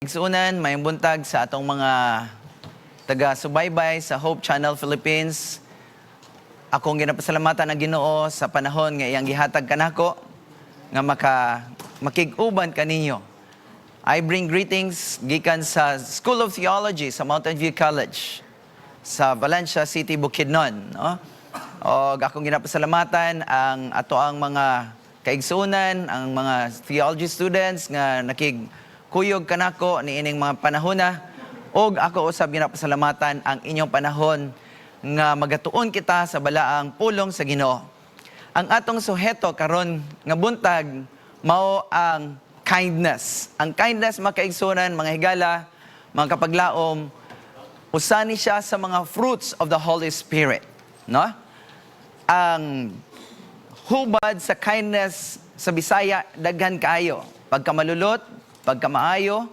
Igsunan, may buntag sa atong mga taga-subaybay sa Hope Channel Philippines. Akong ginapasalamatan ang Ginoo sa panahon nga iyang gihatag kanako nga makig-uban kaninyo. I bring greetings gikan sa School of Theology sa Mountain View College sa Valencia City, Bukidnon. No? O akong ginapasalamatan ang atoang mga kaigsunan, ang mga theology students nga kuyog kanako ni ining mga panahona, og ako usab ginapasalamatan ang inyong panahon nga magatuon kita sa balaang pulong sa Ginoo. Ang atong suheto karon nga buntag mao ang kindness. Ang kindness, mga kaigsunan, mga higala, mga kapaglaom, usa ni siya sa mga fruits of the Holy Spirit, no? Ang hubad sa kindness sa Bisaya daghan kaayo. Pagkamalulot, pagkamaayo,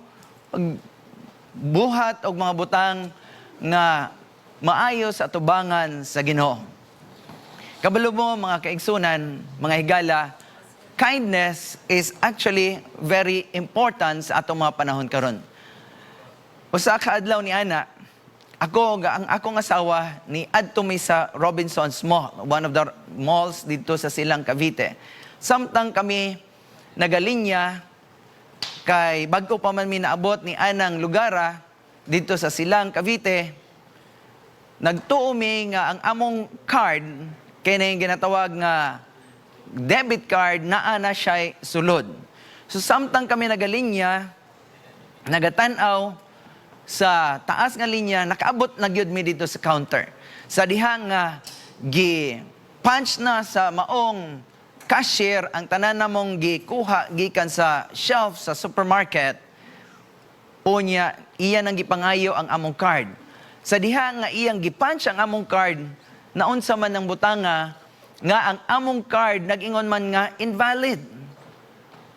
pagbuhat og mga butang nga maayo sa atubangan sa Ginoo. Kabalo mo, mga kaigsunan, mga higala, kindness is actually very important sa atong mga panahon karon. Usa ka adlaw ni ana, ang akong asawa ni adto mi sa Robinson's Mall, one of the malls dito sa Silang, Cavite. Samtang kami nagalinya kay bagko pa man mi naabot ni anang lugara dito sa Silang, Cavite, nagtuo mi nga ang among card kay na yung ginatawag nga debit card naa na siya sulod. So samtang kami nagalinya, nagatanaw sa taas nga linya, nakaabot na gyud mi dito sa counter. Sa dihang nga punch na sa maong cashier ang tanan namong gikuha gikan sa shelf sa supermarket, unya iya nang gipangayo ang among card. Sa diha nga iyang gipunch ang among card, naunsa man ang butanga nga ang among card nag-ingon man nga invalid.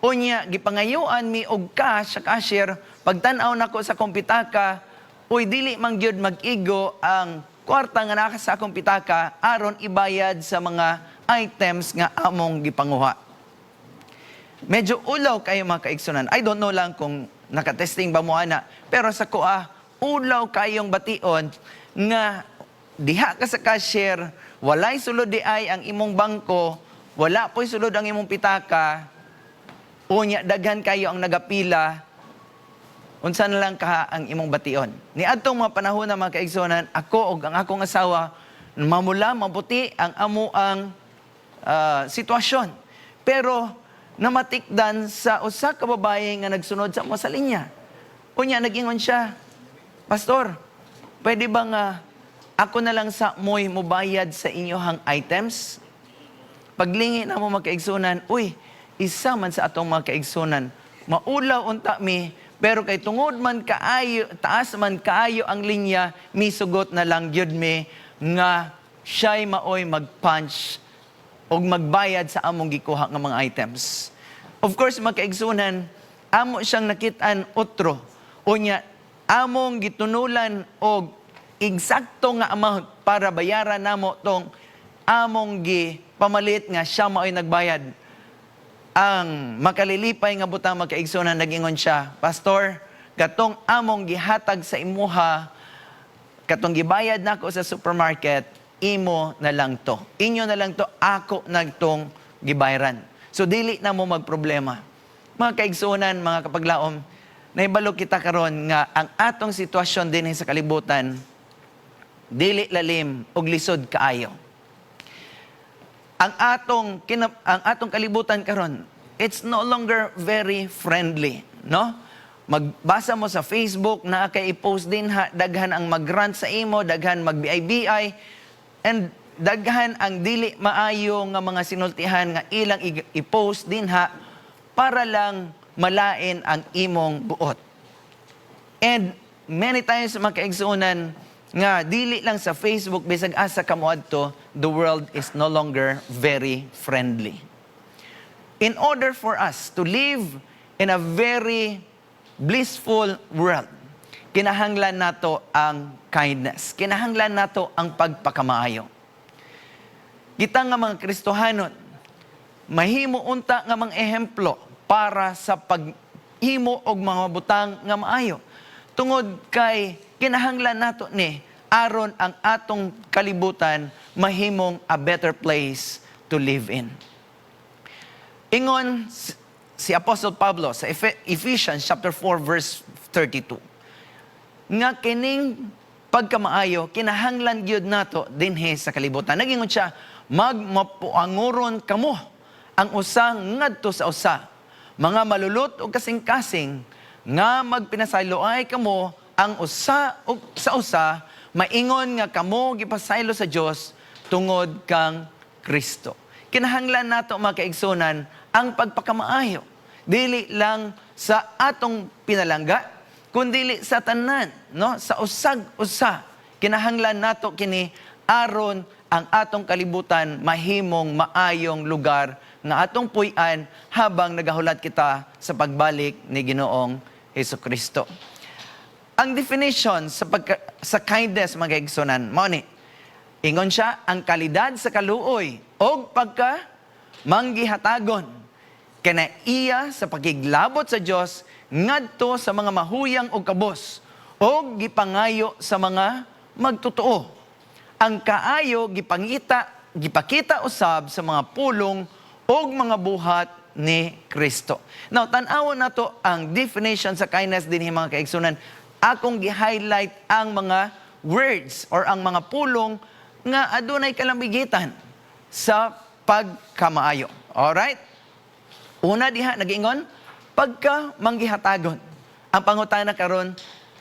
Unya gipangayuan mi og cash sa cashier, pagtan-aw nako sa kompitaka, uy dili man gyud mag-igo ang kwarta nga naka sa akong pitaka aron ibayad sa mga items nga among gipanguha. Medyo ulaw kayo, mga kaigsunan. I don't know lang kung nakatesting ba mo ana, pero sa kuha, ulaw kayong bation nga diha ka sa cashier, walay sulod di ay ang imong bangko, wala po'y sulod ang imong pitaka, unya daghan kayo ang nagapila, unsa na lang ka ang imong bation. Ni adtong mga panahon na, mga kaigsunan, ako og ang akong asawa, mamula mabuti ang amuang sitwasyon. Pero namatikdan sa usa ka babae nga nagsunod sa mo sa linya. Unya nag-ingon siya, Pastor, pwede ba nga ako na lang sa mo'y mubayad sa inyohang items? Paglingi na mo, mga kaigsunan, uy, isa man sa atong mga kaigsunan, maulaw unta mi, pero kay tungod man kaayo, taas man kaayo ang linya, misugot na lang gyud mi nga siya'y maoy mag-punch o magbayad sa among gikuha ng mga items. Of course, mga kaigsunan, amo siyang nakitaan otro. Unya, among gitunulan og eksakto nga amount para bayaran namo tong among pamalit nga siya maoy nagbayad. Ang makalilipay nga butang, mga kaigsunan, nag-ingon siya, Pastor, katong among gihatag sa imuha, katong gibayad nako sa supermarket, imo na lang to. Inyo na lang to, ako nagtong gibayran. So, dili na mo magproblema. Mga kaigsunan, mga kapaglaom, nahibalo kita karon nga ang atong sitwasyon din sa kalibutan, dili lalim og lisod kaayo. Ang atong kalibutan karon, it's no longer very friendly, no? Magbasa mo sa Facebook na kay i-post din ha, daghan ang mag-rant sa imo, daghan mag-BI, and daghan ang dili maayo nga mga sinultihan nga ilang i-post din ha para lang malain ang imong buot. And many times, mga kaigsunan, nga dili lang sa Facebook bisag asa kamo adto, the world is no longer very friendly. In order for us to live in a very blissful world, kinahanglan nato ang kindness. Kinahanglan nato ang pagpakamaayo. Kita nga mga Kristohanon, mahimo unta nga mga ehemplo para sa maghimo og mga butang nga maayo. Tungod kay kinahanglan nato ni aron ang atong kalibutan mahimong a better place to live in. Ingon si Apostle Pablo sa Ephesians chapter 4 verse 32. Nga kining pagkamaayo kinahanglan gyud nato dinhi sa kalibutan. Nagingon siya, magmapuanguron kamo ang usa ngadto sa usa, mga malulot o kasing-kasing, nga magpinasayloay kamo ang usa o sa usa, maingon nga kamo gipasaylo sa Dios tungod kang Kristo. Kinahanglan nato mga kaigsunan ang pagpakamaayo, dili lang sa atong pinalangga, kundi sa tanan, no? Sa usag-usa, kinahanglan nato kini aron ang atong kalibutan mahimong maayong lugar nga atong puy-an habang nagahulat kita sa pagbalik ni Ginoong Hesukristo. Ang definition sa kindness, mga kaigsunan, mao ni, ingon siya, ang kalidad sa kaluoy o pagka manggihatagon, kanaiya sa pakiglabot sa Dios ngadto sa mga mahuyang o kabos, o gipangayo sa mga magtotoo. Ang kaayo gipakita usab sa mga pulong o mga buhat ni Kristo. Now, tan-awon nato ang definition sa kindness din mga kaigsunan. Akong gi-highlight ang mga words or ang mga pulong nga adunay kalambigitan sa pagkamaayo. Alright? Una diha, nag-ingon, pagka manggihatagon. Ang pangutana karon,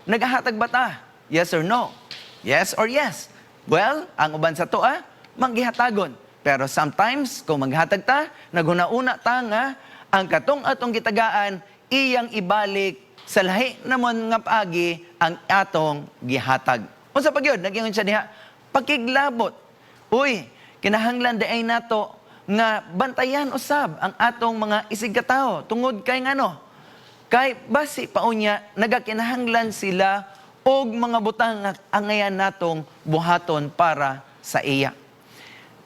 naghahatag ba ta? Yes or no? Yes or yes? Well, ang uban sa toa, manggihatagon. Pero sometimes, kung maghatag ta, naguna-una ta nga, ang katong atong gitagaan, iyang ibalik sa lahi namon nga paagi ang atong gihatag. Unsa pa gyud? Nag-ingon siya diha, pakiglabot. Uy, kinahanglan ay nato nga bantayan usab ang atong mga isigkatawo tungod kay ngano? Kay basi paunya nagakinahanglan sila og mga butang nga angayan natong buhaton para sa iya.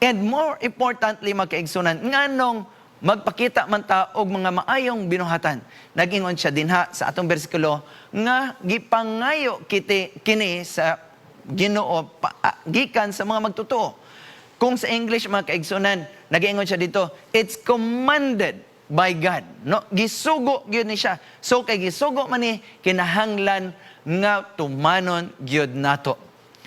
And more importantly, mga kaigsunan, nganong magpakita man ta og mga maayong binuhatan. Nag-ingon siya dinha sa atong bersikulo nga gipangayo kini sa Ginoo gikan sa mga magtotoo. Kung sa English, mga kaigsunan, nag-ingon siya dito, it's commanded by God. No? Gisugo gyud ni siya. So kay gisugo man ni kinahanglan nga tumanon gyud nato.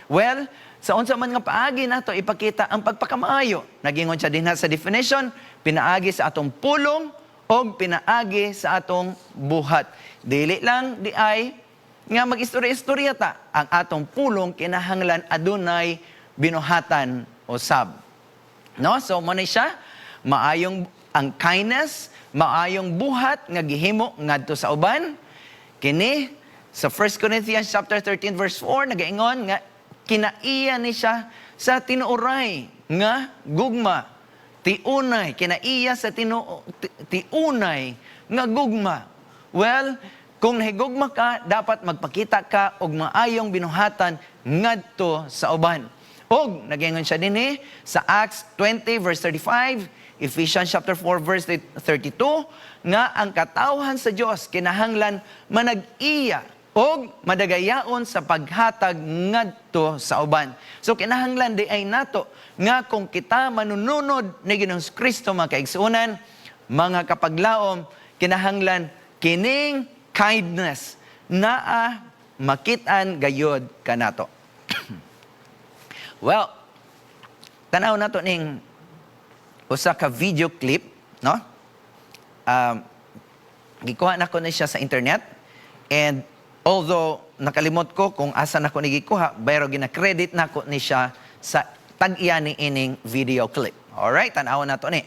Well, sa unsa man nga paagi nato ipakita ang pagpakamaayo. Nag-ingon siya dinha sa definition, pinaagi sa atong pulong o pinaagi sa atong buhat. Dili lang di ay nga mag-istorya-istorya ta. Ang atong pulong kinahanglan adunay binuhatan usab. No? So mo ni siya, maayong ang kindness, maayong buhat nga gihimo ngadto sa uban. Kini sa 1 Corinthians chapter 13 verse 4 nagaingon nga kinaiya ni siya sa tinuoray nga gugma. Tiunay, kinaiya sa tiunay nga gugma. Well, kung nahigugma ka, dapat magpakita ka og maayong binuhatan ngadto sa uban. Og nagingon siya dinhi sa Acts 20 verse 35, Ephesians chapter 4 verse 32 nga ang katawhan sa Dios kinahanglan manag-iya og madagayaon sa paghatag ngadto sa uban. So kinahanglan di ay nato nga kung kita manununod ni Ginoong Kristo, mga kaigsunan, mga kapaglaom, kinahanglan kining kindness naa makitaan gayod kanato. Well, tanaw nato ning usa ka video clip, no? Gikuha na ko na siya sa internet, and although nakalimot ko kung asa na ko nagikuha, pero gina-credit na ko ni siya sa tag-iya ni ining video clip. Alright, tanaw na to ni.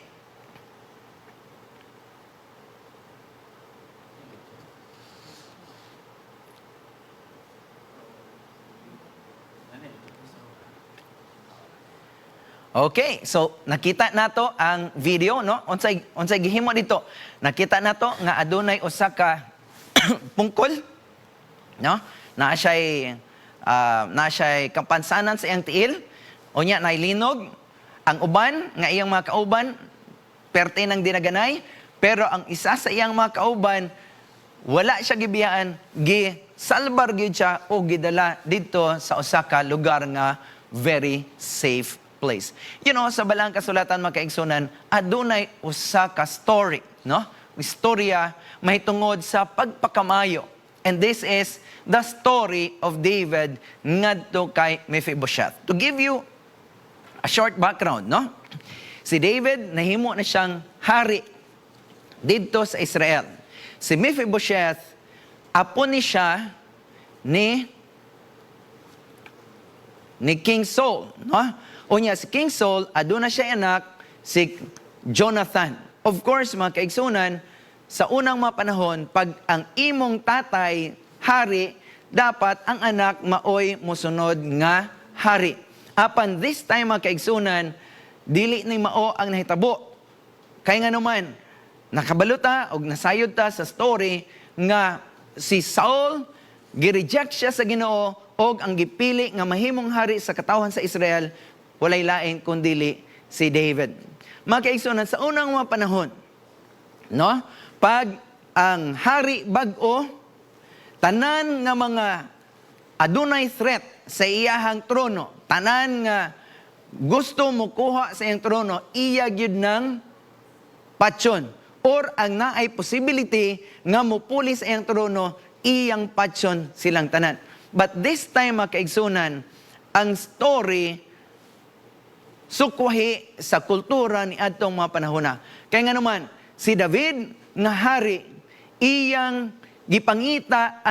Okay, so nakita nato ang video, no? Unsay gihimo dito. Nakita nato nga adunay usa ka pungkol, no? Na siya'y kampansanan sa iyang tiil. Unya na linog. Ang uban nga iyang mga kauban perte ng dinaganay, pero ang isa sa iyang mga kauban wala siya gibiyaan, salbar gyud siya o gidala dito sa usa ka lugar nga very safe place. You know, sa balang kasulatan mga kaigsunan, adunay usa ka story, no? Istorya mahitungod sa pagpakamayo. And this is the story of David ngadto kay Mephibosheth. To give you a short background, no? Si David nahimo na siyang hari dito sa Israel. Si Mephibosheth, apo ni siya ni King Saul, no? Unya si King Saul, aduna siya anak si Jonathan. Of course, mga kaigsunan, sa unang mga panahon, pag ang imong tatay hari, dapat ang anak maoy musunod nga hari. Apan this time, mga kaigsunan, dili ni mao ang nahitabo. Kaya nga naman, nakabaluta o nasayod ta sa story nga si Saul, gireject siya sa Ginoo o ang gipili nga mahimong hari sa katawhan sa Israel, walay lain kundili si David. Mga kaigsunan, sa unang mga panahon, no? Pag ang hari bag-o, tanan nga mga adunay threat sa iyahang trono, tanan nga gusto mo kuha sa iyang trono, iya gyud ng patsyon. Or ang naay possibility nga mupuli sa iyang trono, iyang patsyon silang tanan. But this time, mga kaigsunan, ang story sukwahi sa kultura ni adtong mga panahon. Kaya nga naman, si David nga hari, iyang gipangita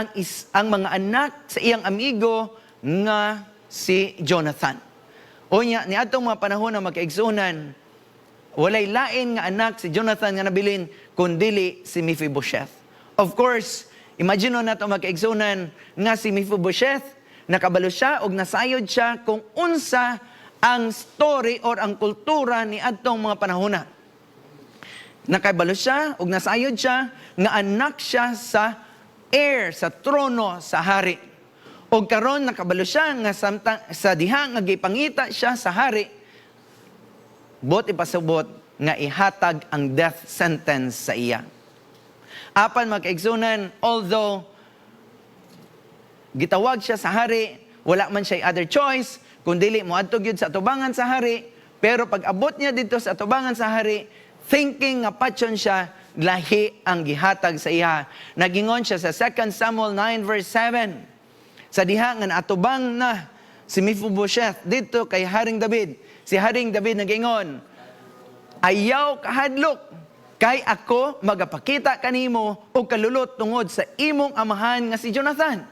ang mga anak sa iyang amigo nga si Jonathan. Unya, ni adtong mga panahon na magkaigsunan, walay lain nga anak si Jonathan nga nabilin, kundili si Mephibosheth. Of course, imagine na ito magkaigsunan nga si Mephibosheth, nakabalo siya o nasayod siya kung unsa ang story or ang kultura ni adtong mga panahon. Nakabalo siya o nasayod siya nga anak siya sa heir, sa trono, sa hari. O karon nakabalo siya nga sa diha nga gipangita siya sa hari, bot ipasubot nga ihatag ang death sentence sa iya. Apan magkaigsunan, although gitawag siya sa hari, wala man siya other choice, kundili mo adto gyud sa atubangan sa hari, pero pag abot niya dito sa atubangan sa hari, thinking nga patsyon siya, lahi ang gihatag sa iya. Nagingon siya sa 2 Samuel 9 verse 7. Sa diha nga atubang na si Mephibosheth dito kay Haring David. Si Haring David nagingon, ayaw kahadlok, kay ako magapakita kanimo og kalulot tungod sa imong amahan nga si Jonathan.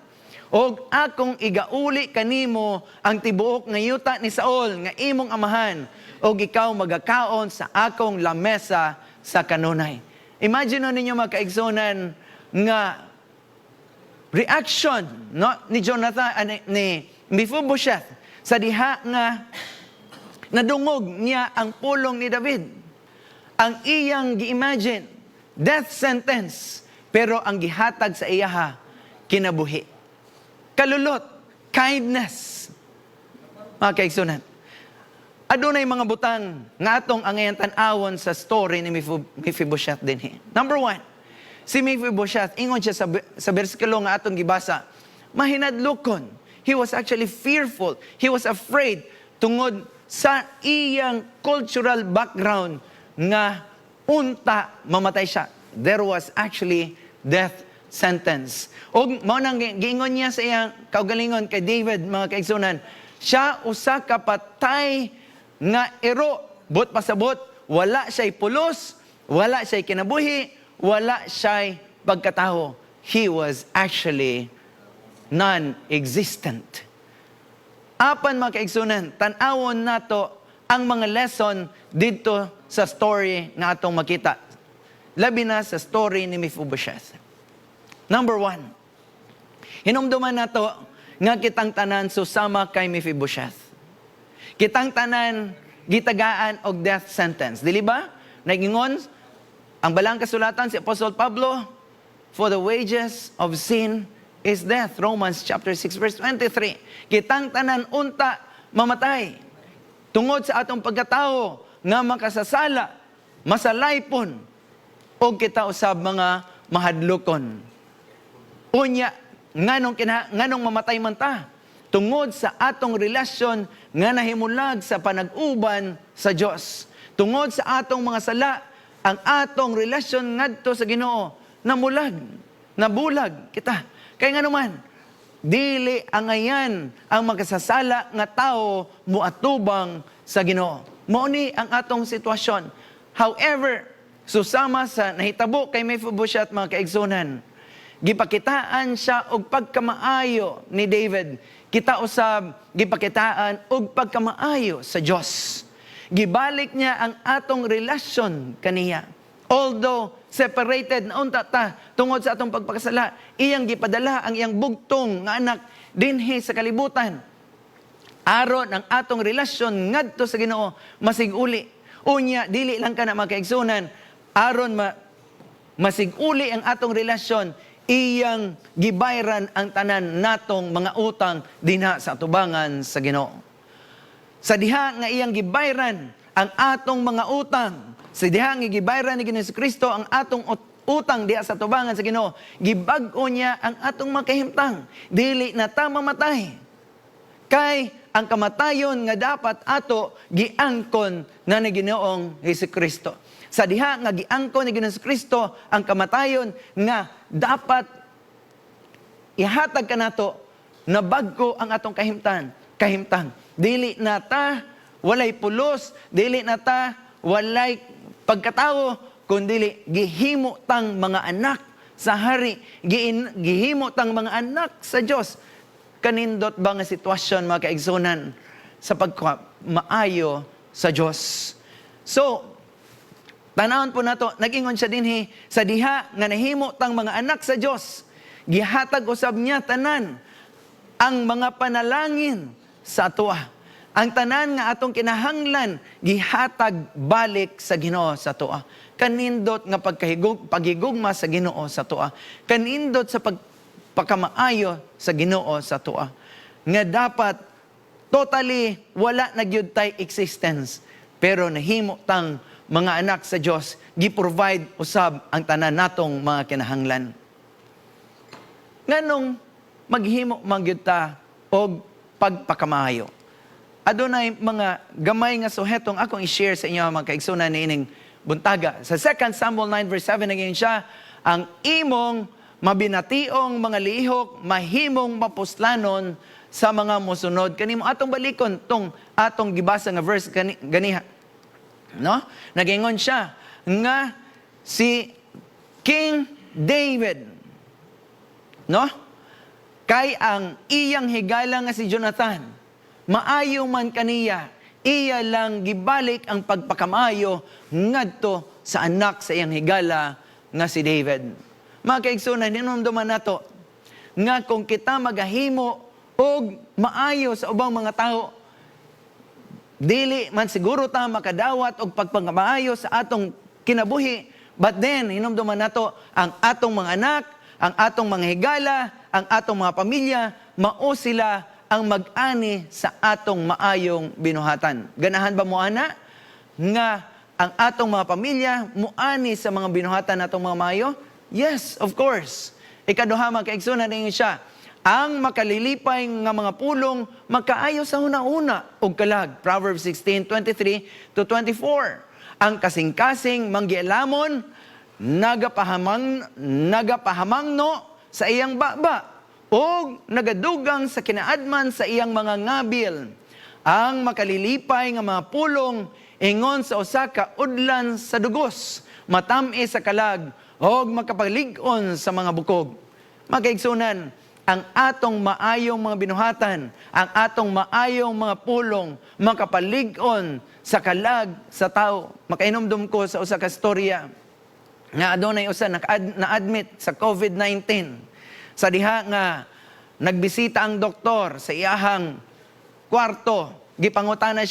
Og akong igauli kanimo ang tibuok nga yuta ni Saul nga imong amahan, og ikaw magakaon sa akong lamesa sa kanunay. Imagine ninyo mga kaigsunan nga reaction, no, ni Jonathan, ni Mephibosheth sa diha nga nadungog niya ang pulong ni David. Ang iyang gi-imagine, death sentence, pero ang gihatag sa iyaha, kinabuhi. Kalulot, kindness. Mga kaigsunan, adunay mga butang nga atong angayan tan-awon sa story ni Mephibosheth din. Number 1, si Mephibosheth, ingon siya sa bersikulo nga atong gibasa, mahinadlokon. He was actually fearful. He was afraid tungod sa iyang cultural background nga unta mamatay siya. There was actually death sentence. O mao nang giingon niya sa iyang kaugalingon kay David, mga kaigsunan, siya usa ka patay nga ero, bot pasabot, wala siya'y pulos, wala siya'y kinabuhi, wala siya'y pagkataho. He was actually non-existent. Apan mga kaigsunan, tan-awon nato ang mga lesson dito sa story na atong makita. Labi na sa story ni Mephibosheth. Number 1, hinumduman nato nga kitang tanan susama kay Mephibosheth. Kitang tanan gitagaan og death sentence. Dili ba? Nagingon ang balang kasulatan si Apostle Pablo, for the wages of sin is death. Romans chapter 6 verse 23. Kitang tanan unta mamatay. Tungod sa atong pagkatao nga makasasala, masalaypon, o kita usab mga mahadlokon. Unya, nganong mamatay man ta, tungod sa atong relasyon nga nahimulag sa panag-uban sa Dios. Tungod sa atong mga sala, ang atong relasyon ngadto sa Ginoo nabulag kita. Kaya nga naman, dili angayan ang magkasasala nga tao muatubang sa Ginoo. Mao ni ang atong sitwasyon. However, susama sa nahitabo kay Mephibosheth mga kaigsunan, gipakitaan siya og pagkamaayo ni David. Kita usab gipakitaan og pagkamaayo sa Dios. Gibalik niya ang atong relasyon kaniya. Although separated na unta ta tungod sa atong pagpakasala, iyang gipadala ang iyang bugtong nga anak dinhi sa kalibutan. Aron ang atong relasyon ngadto sa Ginoo masiguli. Unya dili lang kana mga kaigsunan, aron masiguli ang atong relasyon, iyang gibayran ang tanan natong mga utang dinha sa atubangan sa Ginoo. Sa diha nga iyang gibayran ang atong mga utang, sa diha nga gibayran ni Ginoong Kristo ang atong utang diha sa atubangan sa Ginoo, gibag-o niya ang atong makahimtang, dili na ta mamatay. Kay ang kamatayon nga dapat ato giangkon na ni Ginoong Hesukristo. Sa diha nga giangkon ni Ginoong Kristo ang kamatayon nga dapat ihatag kanato na bag-o ang atong kahimtang. Dili na ta walay pulos, dili na ta walay pagkatawo, kundi gihimo tang mga anak sa hari, gihimo tang mga anak sa Dios. Kanindot ba nga sitwasyon mga kaigsunan sa pagmaayo sa Dios? So, tanawon po nato, nag-ingon siya dinhi sa diha nga nahimo tang mga anak sa Dios, gihatag usab niya tanan ang mga panalangin sa atoa. Ang tanan nga atong kinahanglan gihatag balik sa Ginoo sa atoa. Kanindot nga paghigugma sa Ginoo sa atoa. Kanindot sa pagkamaayo sa Ginoo sa atoa. Nga dapat totally wala na gyud tay existence, pero nahimo tang mga anak sa Dios, gi-provide usab ang tanan natong mga kinahanglan. Nganong maghimo man gyud ta og pagpakamaayo. Adunay mga gamay nga suhetong akong i-share sa inyo mga kaigsunan niining buntaga. Sa 2 Samuel 9 verse 7 naging siya, ang imong mabinationg mga lihok mahimong mapuslanon sa mga mosunod kanimo. Atong balikon tong atong gibasa nga verse ganiha. No? Nagingon siya nga si King David, no? Kay ang iyang higala nga si Jonathan, maayo man kaniya, iya lang gibalik ang pagpakamayo ngadto sa anak sa iyang higala nga si David. Mga kaigsunan, hinumduman nato nga kung kita magahimo og maayo sa ubang mga tao, dili man siguro ta makadawat og pagpangmaayo sa atong kinabuhi, but then hinumduman nato ang atong mga anak, ang atong mga higala, ang atong mga pamilya, mao sila ang mag-ani sa atong maayong binuhatan. Ganahan ba mo ana nga ang atong mga pamilya muani sa mga binuhatan natong mga maayo? Yes, of course. Ikaduha mga kaigsunan ninyo siya, ang makalilipay nga mga pulong makaayo sa una-una og kalag. Proverbs 16:23 to 24. Ang kasing-kasing manggialamon nagapahamangno sa iyang baba o nagadugang sa kinaadman sa iyang mga ngabil. Ang makalilipay nga mga pulong ingon sa usa ka udlan sa dugos, matami sa kalag o makapalig-on sa mga bukog. Makaigsunan, ang atong maayong mga binuhatan, ang atong maayong mga pulong, makapalig-on sa kalag sa tao. Makainomdom ko sa usa ka storya nga adunay usa na-admit sa COVID-19. Sa diha nga nagbisita ang doktor sa iyahang kwarto, gipangutana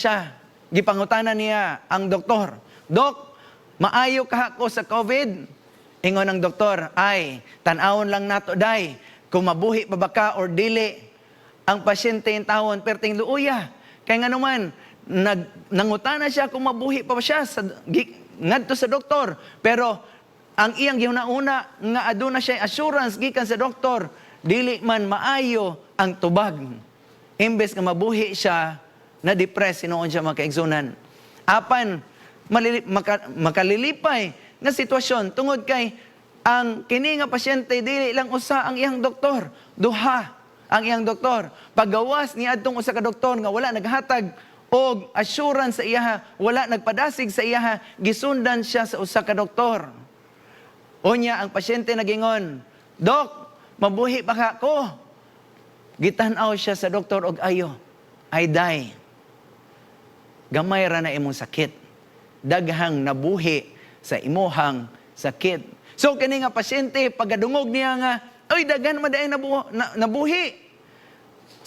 niya ang doktor, "Dok, maayo ka ko sa COVID?" Ingon ang doktor, "Ay, tan-awon lang nato day, kung mabuhi pa ba ka or dili." Ang pasyente in tawon perting luuya. Kaya nga naman, nangutana siya kung mabuhi pa ba siya ngadto sa doktor. Pero ang iyang gihuna-una nga aduna siya assurance gikan sa doktor, dili man maayo ang tubag. Imbes nga mabuhi siya, na-depress sinuon siya mga kaigsunan. Apan makalilipay nga sitwasyon tungod kay ang kini nga pasyente dili lang usa ang iyang doktor, duha ang iyang doktor. Paggawas ni adtong usa ka doktor nga wala naghatag og assurance sa iyaha, wala nagpadasig sa iyaha, gisundan siya sa usa ka doktor. Unya ang pasyente nagingon, "Dok, mabuhi pa ka ko." Gitan-aw siya sa doktor og ayo, "I die. Gamay ra na imong sakit. Daghang nabuhi sa imuhang sakit." So kini nga pasyente pagdungog niya nga, "Oy, daghan man daay nabuhi."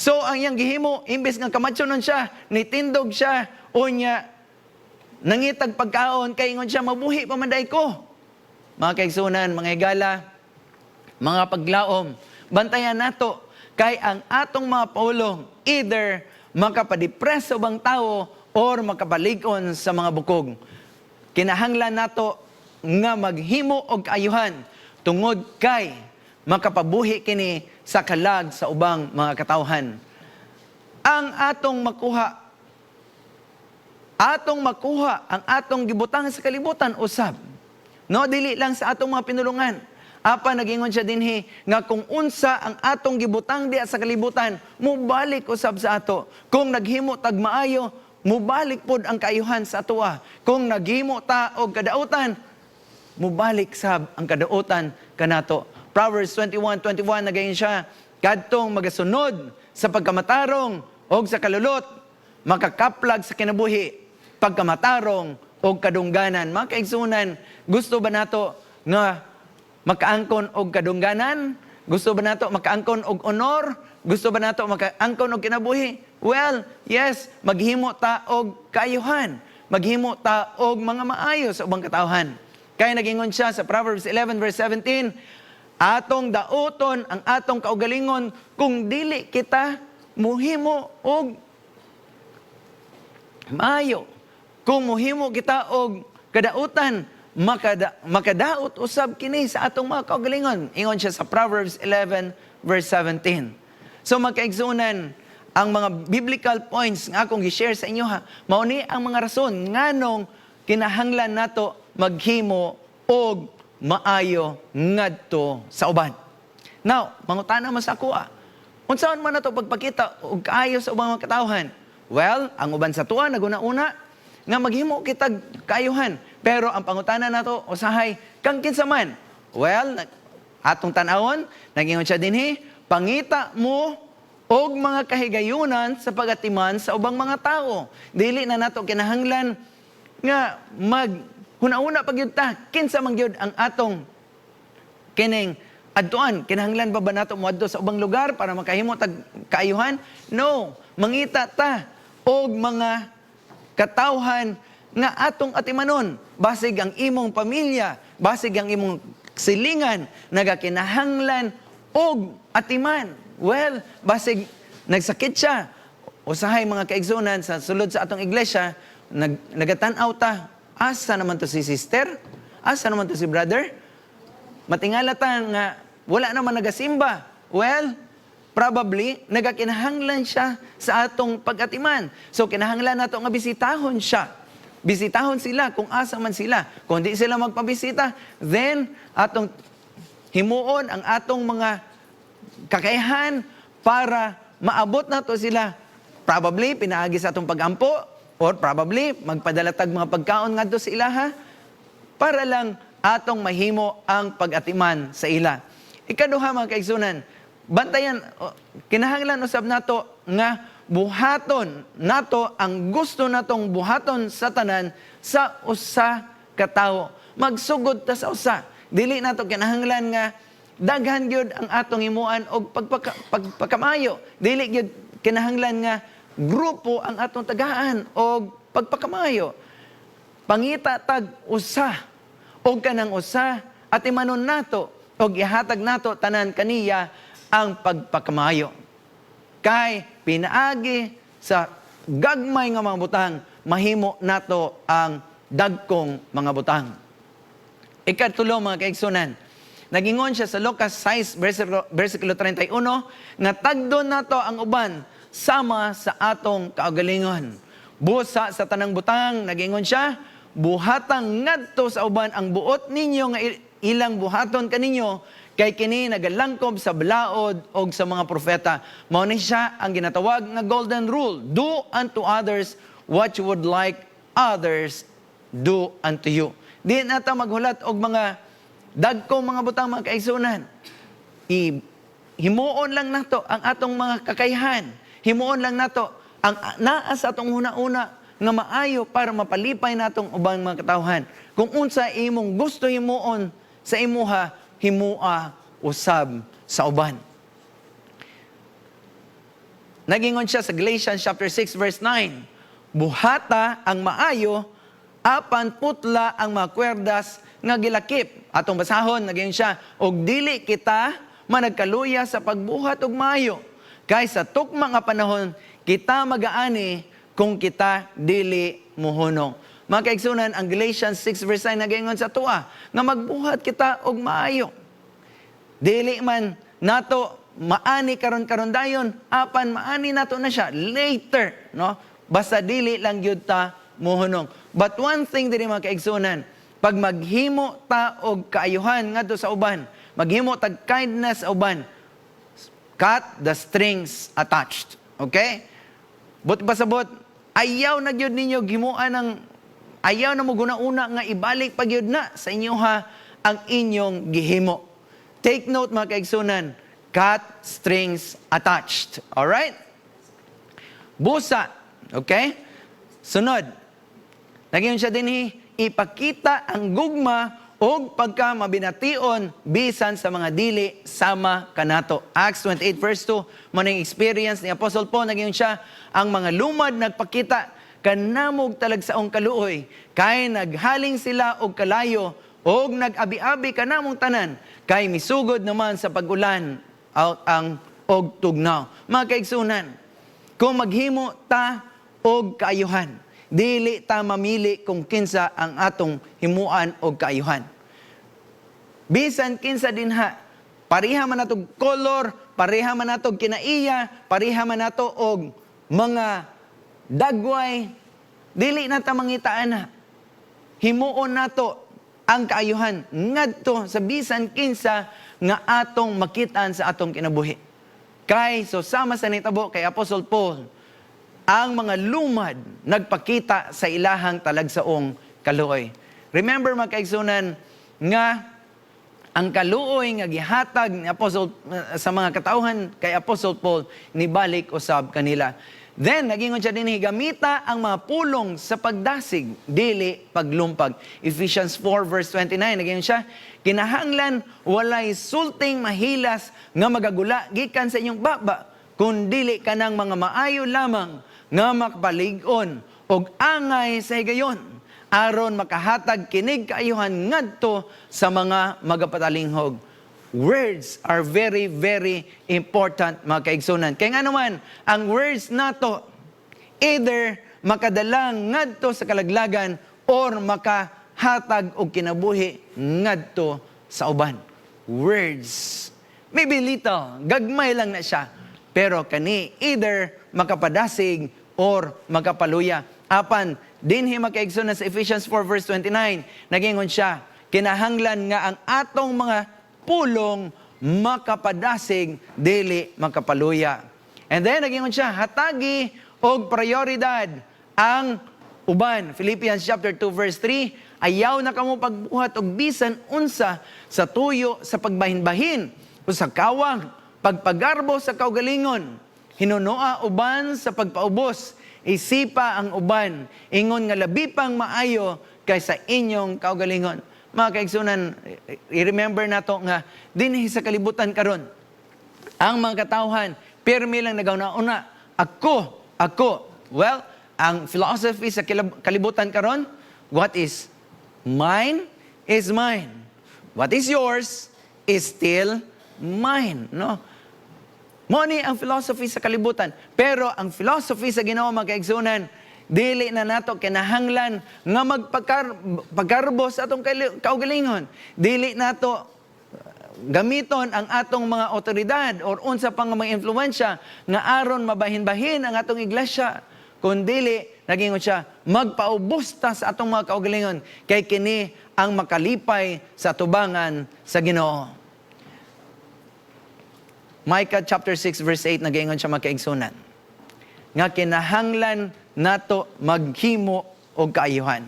So ang iyang gihimo, imbes nga kamatsunon siya, nitindog siya, unya nangitag pagkaon kay ingon siya, "Mabuhi pa man daay ko." Mga kaigsunan, mga higala, mga paglaom, bantayan nato kay ang atong mga paulong either makapadepress sa ubang tao or makapalig-on sa mga bukog. Kinahanglan nato nga maghimo og kaayuhan tungod kay makapabuhi kini sa kalag sa ubang mga katawhan. Ang atong makuha ang atong gibutang sa kalibutan usab. No, dili lang sa atong mga pinulungan. Apa nagingon siya dinhi nga kung unsa ang atong gibutang diha sa kalibutan, mubalik usab sa ato. Kung naghimo tag maayo, mubalik pod ang kaayuhan sa atoa. Kung naghimo ta og kadautan, mubalik sab ang kadautan kanato. Proverbs 21:21 nagayon siya, "Kadtong magasunod sa pagkamatarong og sa kalulot, makakaplag sa kinabuhi, pagkamatarong og kadungganan." Mga kaigsunan, gusto ba nato nga makaangkon og kadungganan? Gusto ba nato makaangkon og honor? Gusto ba nato makaangkon og kinabuhi? Well, yes, maghimo ta og kaayuhan. Maghimo ta og mga maayo sa ubang katawhan. Kaya nagingon siya sa Proverbs 11:17, "Atong dauton ang atong kaugalingon kung dili kita muhimo og maayo." Kung muhimo kita og kadautan, makadaot usab kini sa atong mga kaugalingon. Ingon siya sa Proverbs 11:17. So magkaigsunan, ang mga biblical points nga akong gi-share sa inyo ha, mao ni ang mga rason nganong kinahanglan nato maghimo og maayo ngadto sa uban. Now, mangutana man sa ako, unsaon man nato pagpakita og kaayo sa ubang mga katawhan? Well, ang uban sa tuwa naguna-una nga maghimo kitag kaayuhan. Pero ang pangutana nato usahay kang kinsa man. Well, atong tan-awon, nagingon siya dinhi, pangita mo og mga kahigayunan sa pagatiman sa ubang mga tao. Dili na nato kinahanglan nga maghuna-una pagyud ta kinsa man gyud ang atong kining adtuan. Kinahanglan ba nato moadto sa ubang lugar para makahimo tag kaayuhan? No, mangita ta og mga katawhan nga atong atimanon. Basig ang imong pamilya, basig ang imong silingan, nagakinahanglan og atiman. Well, basig nagsakit siya. Usahay mga kaigsunan sa sulod sa atong iglesia, nagatanaw ta, asa naman to si sister? Asa naman to si brother? Matingala ta nga wala naman nagasimba. Well, probably nagakinahanglan siya sa atong pag-atiman. So kinahanglan nato nga bisitahon siya. Bisitahon sila kung asa man sila. Kung di sila magpabisita, then atong himuon ang atong mga kakayahan para maabot nato sila. Probably pinaagi sa atong pagampo or probably magpadalatag mga pagkaon ngadto sa ilaha para lang atong mahimo ang pag-atiman sa ila. Ikaduha mga kaigsunan, bantayan, kinahanglan usab nato nga buhaton nato ang gusto natong buhaton sa tanan sa usa ka tawo. Magsugod ta sa usa. Dili nato kinahanglan nga daghan gyud ang atong himuan og pagpakamayo. Dili gyud kinahanglan nga grupo ang atong tagaan og pagpakamayo. Pangita tag usa og kanang usa at imanon nato og ihatag nato tanan kaniya ang pagpakamayo. Kay pinaagi sa gagmay nga mga butang, mahimo nato ang dagkong mga butang. Ikatulo, mga kaigsunan, nagingon siya sa Lucas 6, versikulo 31, nga tagdon nato ang uban sama sa atong kaugalingon. Busa sa tanang butang, nagingon siya, buhatang ngadto sa uban ang buot ninyo nga ilang buhaton kaninyo, kay kini nagalangkob sa balaod o sa mga propeta. Mao ni siya ang ginatawag nga golden rule. Do unto others what you would like others do unto you. Di nata maghulat og mga dagkong mga butang, mga kaigsunan. Himuon lang nato ang atong mga kakayahan. Himuon lang nato ang naa sa atong una-una nga maayo para mapalipay natong ubang mga katawhan. Kung unsa imong gusto himuon sa imuha, himua usab sa uban. Nagingon siya sa Galatians chapter 6 verse 9, buhata ang maayo, apan putla ang mga kwerdas nga gilakip. Atong basahon, nagingon siya, og dili kita managkaluya sa pagbuhat og maayo. Kay sa tukma nga panahon, kita magaani kung kita dili muhunong. Mga kaigsunan, ang Galatians 6 verse 9 nagingon sa tuwa, nga magbuhat kita og maayo. Dili man nato maani karon dayon, apan maani nato na siya later, no? Basta dili lang gyud ta muhunong. But one thing diri, mga kaigsunan, pag maghimo ta og kaayuhan ngadto sa uban, maghimo tag kindness sa uban, cut the strings attached. Okay? But pasabot, ayaw na gyud ninyo gimuan ng ayaw na mo guna-una nga ibalik pa gyud na sa inyo ha ang inyong gihimo. Take note, mga kaigsunan, cut strings attached. Alright? Busa. Okay? Sunod. Nagyon siya din ipakita ang gugma o pagka mabination bisan sa mga dili sama kanato. Acts 28 verse 2, maning experience ni Apostle Paul, nagyon siya, ang mga lumad nagpakita kanamog talagsaong kaluoy, kay naghaling sila og kalayo, og nag-abi-abi kanamong tanan, kay misugod naman sa pag-ulan ang og tugnaw. Mga kaigsunan, kung maghimo ta og kaayuhan, dili ta mamili kung kinsa ang atong himuan og kaayuhan. Bisan kinsa dinha, pareha man natog color, pareha man natog kinaiya, pareha man nato og mga dagway, dili na ta mangitaan na. Himuon nato ang kaayuhan ngadto sa bisan kinsa nga atong makitaan sa atong kinabuhi. Kay so sama sa nitabo kay Apostle Paul, ang mga lumad nagpakita sa ilahang talagsaong kaluoy. Remember, mga kaigsunan, nga ang kaluoy nga gihatag ni Apostle sa mga katauhan kay Apostle Paul nibalik usab kanila. Then nagingon siya din, gamita ang mga pulong sa pagdasig, dili paglumpag. Ephesians 4 verse 29, nagingon siya, kinahanglan walay sulting mahilas nga magagula gikan sa inyong baba, kundili kanang mga maayo lamang nga makapalig-on og angay sa higayon, aron makahatag kinig kaayuhan ngadto sa mga magapatalinghoג. Words are very, very important, mga kaigsunan. Kaya nga naman, ang words nato, either makadalang ngadto sa kalaglagan or makahatag og kinabuhi ngadto sa uban. Words. Maybe little, gagmay lang na siya. Pero kani, either makapadasig or makapaluya. Apan, dinhi makaigsunan sa Ephesians 4 verse 29, nagingon siya, kinahanglan nga ang atong mga pulong makapadasig, dili makapaluya. And then, nagingon siya, hatagi og prioridad ang uban. Philippians chapter 2 verse 3, ayaw na kamo pagbuhat og bisan unsa sa tuyo sa pagbahin-bahin o sa kawang, pagpagarbo sa kaugalingon, hinunoa uban sa pagpaubos, isipa ang uban, ingon nga labi pang maayo kaysa inyong kaugalingon. Mga kaigsunan, i-remember nato nga dinhi sa kalibutan karon, ang mga katawhan pirmi lang nagauna-una, ako. Well, ang philosophy sa kalibutan karon, what is mine is mine. What is yours is still mine, no? Mo ni ang philosophy sa kalibutan. Pero ang philosophy sa Ginoo, mga kaigsunan, Dili na nato kinahanglan nga magpagkarbo sa atong kaugalingon. Dili nato gamiton ang atong mga otoridad or unsa pang mga influensya nga aron mabahin-bahin ang atong iglesia. Kundili, nagingon siya, magpaubos ta sa atong mga kaugalingon kay kini ang makalipay sa tubangan sa Ginoo. Micah chapter 6 verse 8 nagingon siya makaigsunan. Nga kinahanglan nato maghimo og kaayuhan.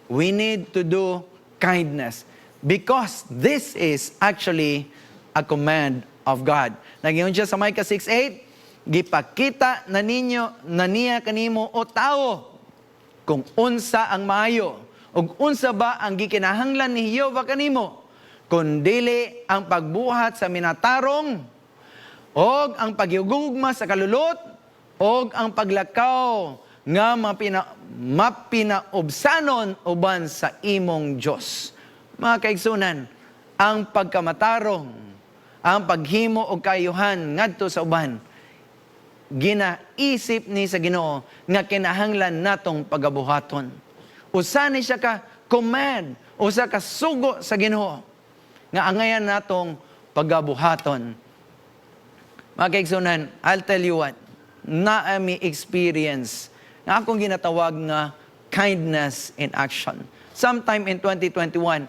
We need to do kindness because this is actually a command of God. Nagingon siya sa Micah 6:8, gipakita na ninyo na niya kanimo o tao kung unsa ang maayo ug unsa ba ang gikinahanglan ni Jehova kanimo, kundili ang pagbuhat sa minatarong og ang paghigugma sa kalulot og ang paglakaw nga mapinaubsanon uban sa imong Dios. Mga kaigsunan, ang pagkamatarong, ang paghimo og kaayuhan ngadto sa uban, ginaisip ni sa Ginoo nga kinahanglan natong pagabuhaton. Usa ni siya ka command, usa ka sugo sa Ginoo nga angayan natong pagabuhaton. Mga kaigsunan, I'll tell you what, naami experience na akong ginatawag nga kindness in action. Sometime in 2021,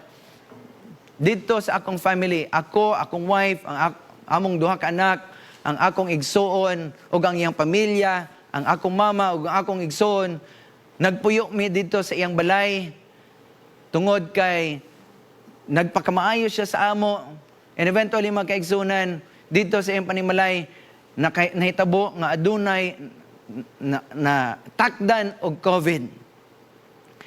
dito sa akong family, ako, akong wife, ang among duha ka anak, ang akong igsuon, o ang iyang pamilya, ang akong mama, o ang akong igsuon, nagpuyo mi dito sa iyang balay, tungod kay nagpakamaayo siya sa amo, and eventually magkaigsunan, dito sa iyang panimalay, nahitabo nga adunay na takdan og COVID.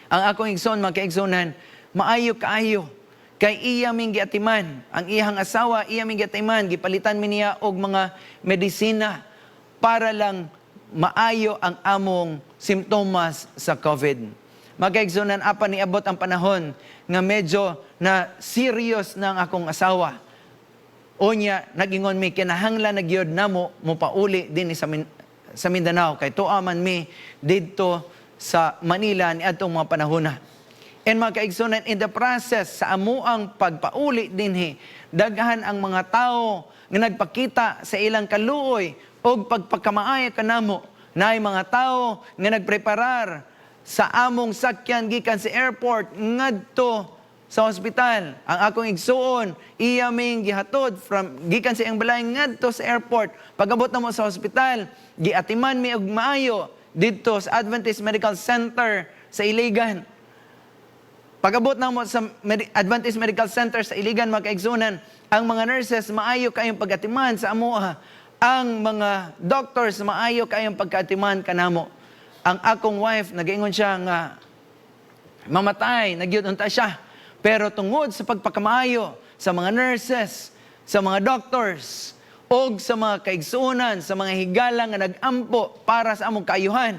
Ang akong igsoon, magkaigsunan, maayo kaayo. Kay iya ming giatiman, ang iyang asawa, iya ming giatiman, gipalitan mi niya og mga medisina para lang maayo ang among simptomas sa COVID. Magkaigsunan, apa niabot ang panahon nga medyo na serious na ang akong asawa. Unya, nagingon mi, kinahanglan na gyud namo mo pauli din sa Mindanao. Kay tuwa man mi dito sa Manila ni atong mga panahona. And mga kaigsunan, in the process sa amuang pagpauli dinhi, daghan ang mga tao nga nagpakita sa ilang kaluoy o pagpagkamaaya kanamo. Naay mga tao nga nagpreparar sa among sakyan gikan sa airport ngadto sa ospital. Ang akong igsuon, iya ming gihatod gikan sa iyang balay ngadto sa airport. Pag-abot na mo sa ospital, giatiman mi og maayo dito sa Adventist Medical Center sa Iligan. Pag-abot na mo sa Adventist Medical Center sa Iligan, mga kaigsunan, ang mga nurses maayo kayong pag-atiman sa amuha. Ang mga doctors maayo kayong pag-atiman kanamo. Ang akong wife, nag-ingon siya nga mamatay, nagyunta siya. Pero tungod sa pagpakamaayo sa mga nurses, sa mga doctors, o sa mga kaigsuunan, sa mga higala nga nag-ampo para sa among kaayuhan,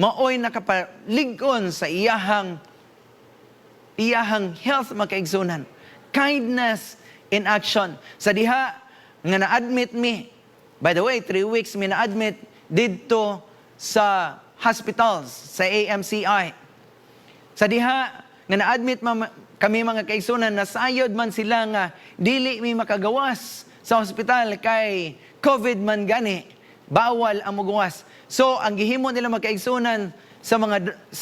maoy nakapaligkon sa iyahang health, mga kaigsuunan. Kindness in action. Sa diha nga na-admit mi, by the way, 3 weeks mi na-admit dito sa hospitals, sa AMCI. Sa diha nga na-admit kami mga kaigsunan, nasayod man sila nga dili mi makagawas sa ospital kay COVID man gani, bawal ang mugawas. So ang gihimo nila mga kaigsunan sa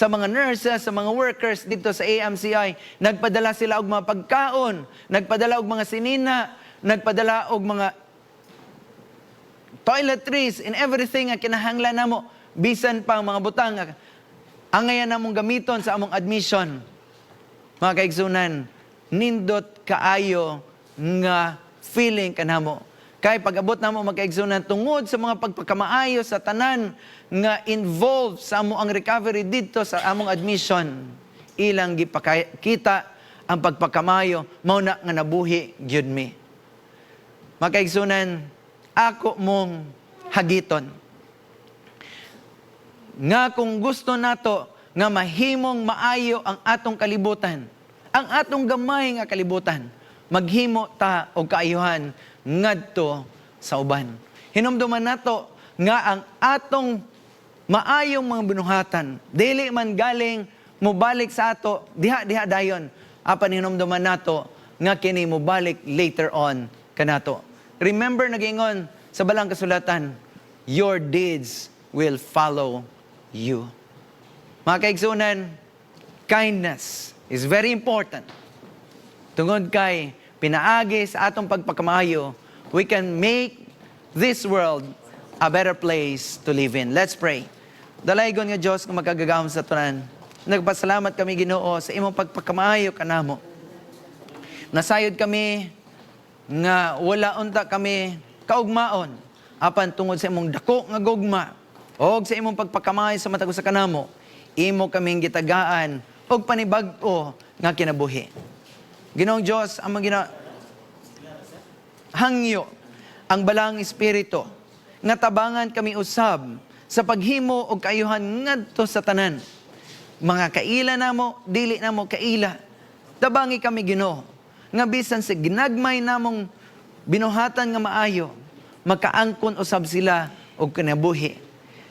mga nurses, sa mga workers dito sa AMCI, nagpadala sila og mga pagkaon, nagpadala og mga sinina, nagpadala og mga toiletries and everything nga kinahanglan namo, bisan pa ang mga butang angayan namong gamiton sa among admission. Mga kaigsunan, nindot kaayo nga feeling kanamo. Kay pag-abot namo mga kaigsunan, tungod sa mga pagpakamaayo sa tanan nga involved sa among recovery dito sa among admission, ilang gipakita ang pagpakamayo, mauna nga nabuhi gyud mi. Mga kaigsunan, ako mong hagiton nga kung gusto nato nga mahimong maayo ang atong kalibutan, ang atong gamay nga kalibutan, maghimo ta og kaayuhan ngadto sa uban. Hinumduman nato nga ang atong maayong mga binuhatan. Dili man galing mubalik sa ato, diha dayon. Apan hinumduman nato nga kini mubalik later on kanato. Remember nagingon sa balang kasulatan, your deeds will follow you. Mga kaigsunan, kindness is very important. Tungod kay pinaagi sa atong pagpakamayo, we can make this world a better place to live in. Let's pray. Dalaygon nga Diyos nga magkagagahom sa tunan. Nagpasalamat kami Ginoo sa imong pagpakamayo kanamo. Nasayod kami nga wala unta kami kaugmaon apan tungod sa imong dako nga gugma o sa imong pagpakamayo sa matag sa kanamo, imo kaming gitagaan og panibag-o nga kinabuhi. Ginoong Diyos, ang hangyo ang balang espiritu nga tabangan kami usab sa paghimo og kaayuhan ngadto sa tanan. Mga kaila namo, dili namo kaila. Tabangi kami Ginoo nga bisan sa ginagmay namong binuhatan nga maayo, makaangkon usab sila og kinabuhi.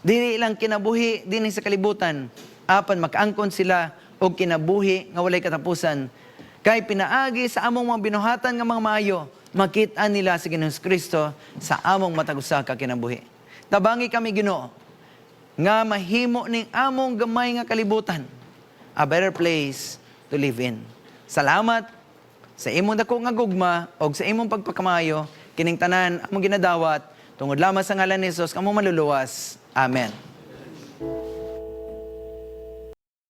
Dili lang kinabuhi dinhi sa kalibutan, apan makaangkon sila og kinabuhi nga walay katapusan. Kay pinaagi sa among mga binuhatan nga mga maayo, makita nila si Ginoong Kristo sa among matag usa ka kinabuhi. Tabangi kami Ginoo nga mahimo ning among gamay nga kalibutan a better place to live in. Salamat sa imong dako nga gugma o sa imong pagpakamayo, kining tanan among ginadawat, tungod lamang sa ngalan ni Jesus, kamo maluluwas. Amen.